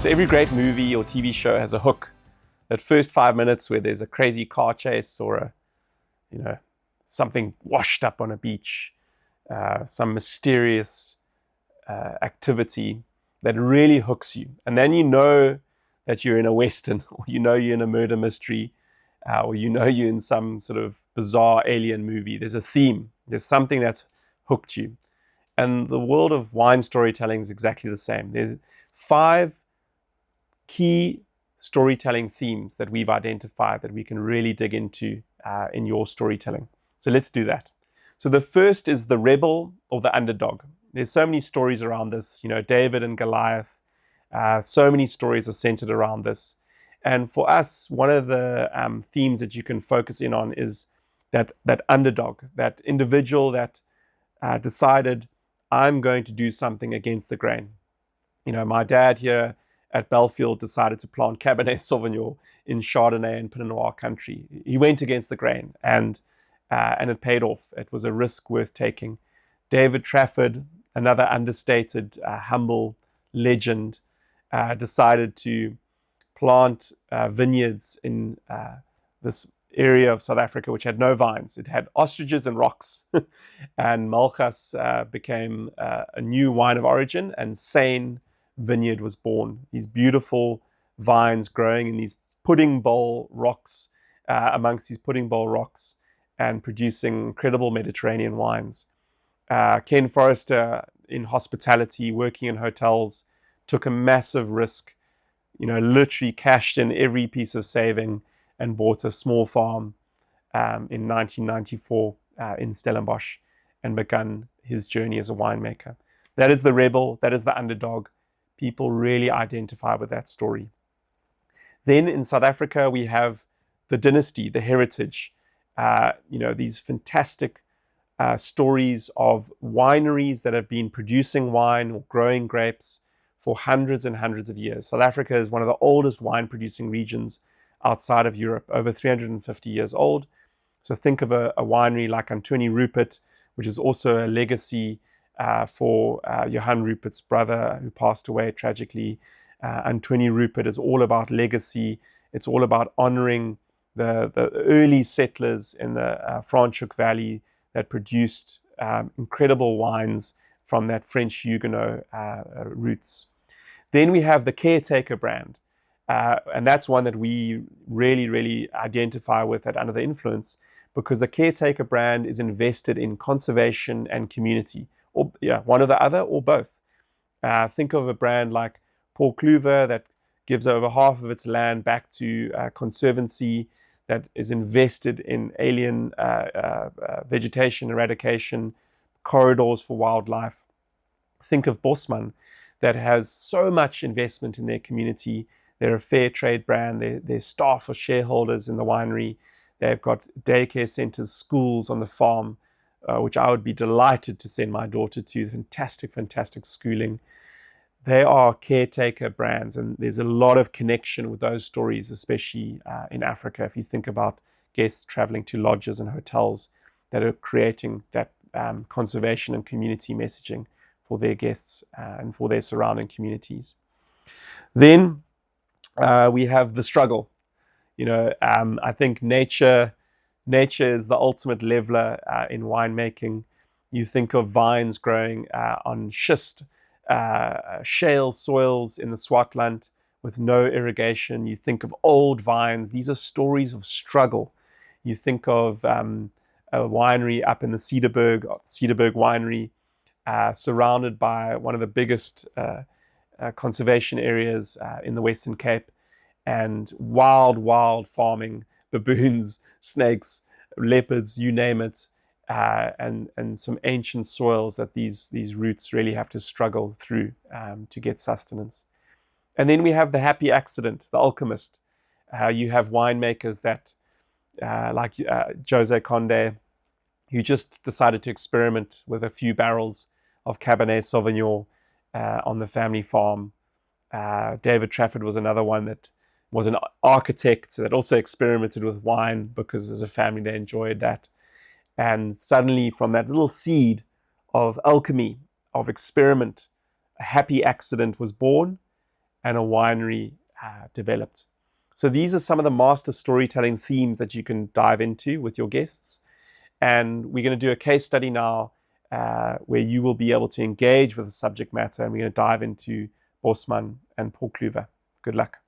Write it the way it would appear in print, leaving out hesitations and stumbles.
So every great movie or TV show has a hook. That first 5 minutes where there's a crazy car chase or you know, something washed up on a beach, some mysterious activity that really hooks you. And then you know that you're in a Western, or you know you're in a murder mystery, or you know you're in some sort of bizarre alien movie. There's a theme. There's something that's hooked you. And the world of wine storytelling is exactly the same. There's 5 key storytelling themes that we've identified that we can really dig into in your storytelling. So let's do that. So the first is the rebel or the underdog. There's so many stories around this, David and Goliath. So many stories are centered around this. And for us, one of the themes that you can focus in on is that underdog, that individual that decided, I'm going to do something against the grain. My dad here at Belfield decided to plant Cabernet Sauvignon in Chardonnay and Pinot Noir country. He went against the grain, and it paid off. It was a risk worth taking. David Trafford, another understated, humble legend, decided to plant vineyards in this area of South Africa which had no vines. It had ostriches and rocks. And Malchus became a new wine of origin, and Seine vineyard was born. These beautiful vines growing in these pudding bowl rocks, amongst these pudding bowl rocks, and producing incredible Mediterranean wines. Ken Forrester, in hospitality, working in hotels, took a massive risk, literally cashed in every piece of saving and bought a small farm in 1994 in Stellenbosch and begun his journey as a winemaker. That is the rebel, that is the underdog. People really identify with that story. Then in South Africa, we have the dynasty, the heritage, these fantastic stories of wineries that have been producing wine or growing grapes for hundreds and hundreds of years. South Africa is one of the oldest wine producing regions outside of Europe, over 350 years old. So think of a winery like Antonie Rupert, which is also a legacy for Johann Rupert's brother who passed away tragically. Antonie Rupert is all about legacy. It's all about honoring the early settlers in the Franschhoek Valley that produced incredible wines from that French Huguenot roots. Then we have the Caretaker brand. And that's one that we really, really identify with at Under the Influence, because the Caretaker brand is invested in conservation and community, or one or the other, or both. Think of a brand like Paul Kluwer that gives over half of its land back to conservancy, that is invested in alien vegetation eradication, corridors for wildlife. Think of Bosman, that has so much investment in their community. They're a fair trade brand. Their staff are shareholders in the winery. They've got daycare centers, schools on the farm, which I would be delighted to send my daughter to. Fantastic, fantastic schooling. They are Caretaker brands, and there's a lot of connection with those stories, especially in Africa. If you think about guests traveling to lodges and hotels that are creating that conservation and community messaging for their guests and for their surrounding communities. Then we have the struggle. I think nature is the ultimate leveler in winemaking. You think of vines growing on schist, shale soils in the Swartland with no irrigation. You think of old vines. These are stories of struggle. You think of a winery up in the Cederberg Winery, surrounded by one of the biggest conservation areas in the Western Cape, and wild farming, baboons, snakes, leopards, you name it, and some ancient soils that these roots really have to struggle through to get sustenance. And then we have the happy accident, the alchemist. You have winemakers that, like Jose Conde, who just decided to experiment with a few barrels of Cabernet Sauvignon on the family farm. David Trafford was another one that was an architect that also experimented with wine because as a family they enjoyed that. And suddenly from that little seed of alchemy, of experiment, a happy accident was born, and a winery developed. So these are some of the master storytelling themes that you can dive into with your guests. And we're going to do a case study now where you will be able to engage with the subject matter, and we're going to dive into Bosman and Paul Kluwer. Good luck.